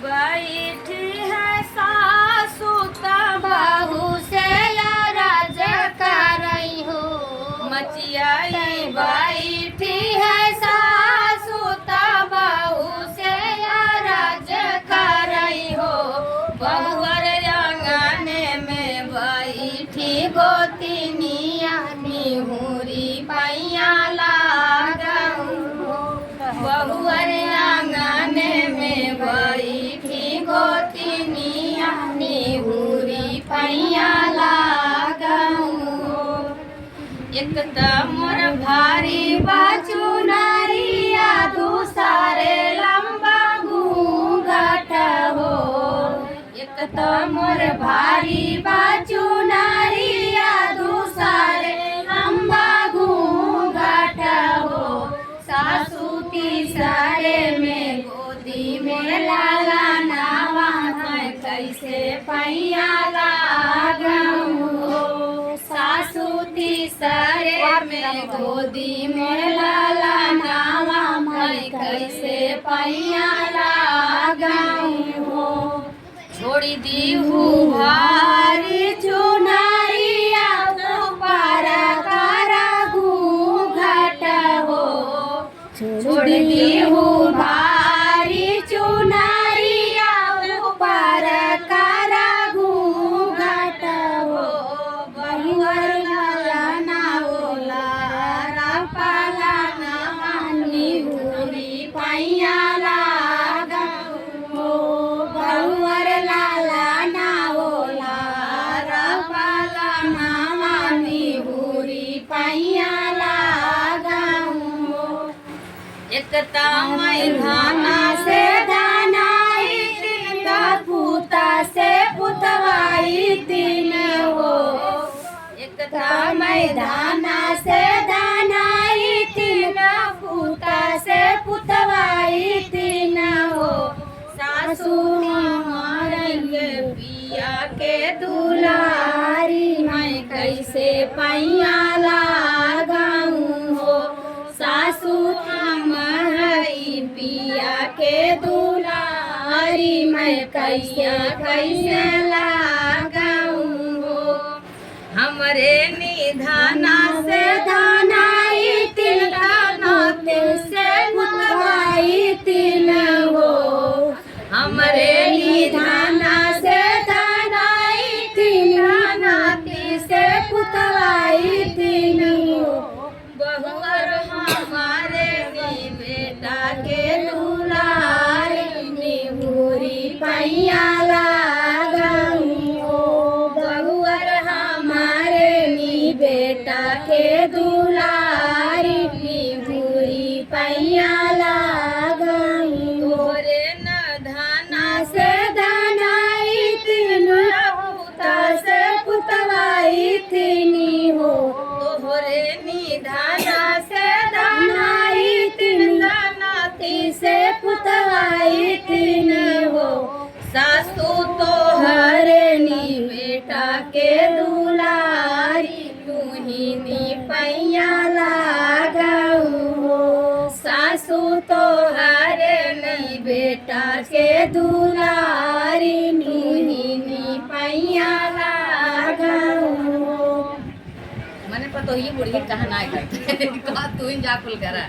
बैठी है सासू त बहू से राज करई हो। मचियाई बैठी है सासू त बहू से राज करई हो। बहुअर आंगने में बैठी गोतिनिया निहुरी पैया लागऊ हो। बहुअर आंगने में बैठी गोतिनिया निहुरी पैया लागऊ हो। एक त मोर भारी बाचू नारिया दूसरे लंबा घूंघट हो। एक त मोर भारी बाचू नारिया दूसरे लंबा घूंघट हो। सासू तीसरे में गोदी में लाला नावा है कैसे पैया लागऊ हो। सासू तीसरे में गोदी में लाला नावा है कैसे पैया लागऊ हो। छोड़ी दी हूँ भारी चुनरिया ऊपर करा घूंघट हो। छोड़ दी हूँ भारी चुनरिया ऊपर करा घूंघट हो। बहुअर ललना ओला पालना निहुरी पैया लागऊ हो। बहुअर ललना ओला पालना निहुरी पैया लागऊ हो। एक तामई धाना से धानाई तीन पूता से पुतवाई तीन हो। एक तामई धाना से धानाई तीन पूता से पुतवाई तीन हो। सासू मारेंगे पिया के दुलारी मैं कैसे पैया लागऊ हो। सासू पिया के दुलारी मैं कैसे लागऊ हो। हमरे निधाना से धानाई तिल से पुतवाई तिल हो। हमरे निधाना से धानाई तिल से पुतवाई तिल हो। बहुअर हमारे बेटा के दुलारी निहुरी पैया लागऊ हो। बहुअर हमारे बेटा के दुलारी निहुरी पैया लागऊ। तोरे न धाना से धानाई तीन पुता से पुतवाई तीनी हो। तोहरे निधाना से धानाई तीन नाती से पुतवाई तीन हो। सासू तोहरे नी बेटा के दुलारी तुहिनी पैया लागऊ हो। सासू तोहरे नी बेटा के दुलारी तुहिनी पैया लागऊ हो। मैंने पता ही बुढ़ी कहा ना करते तू ही जा कुल करा।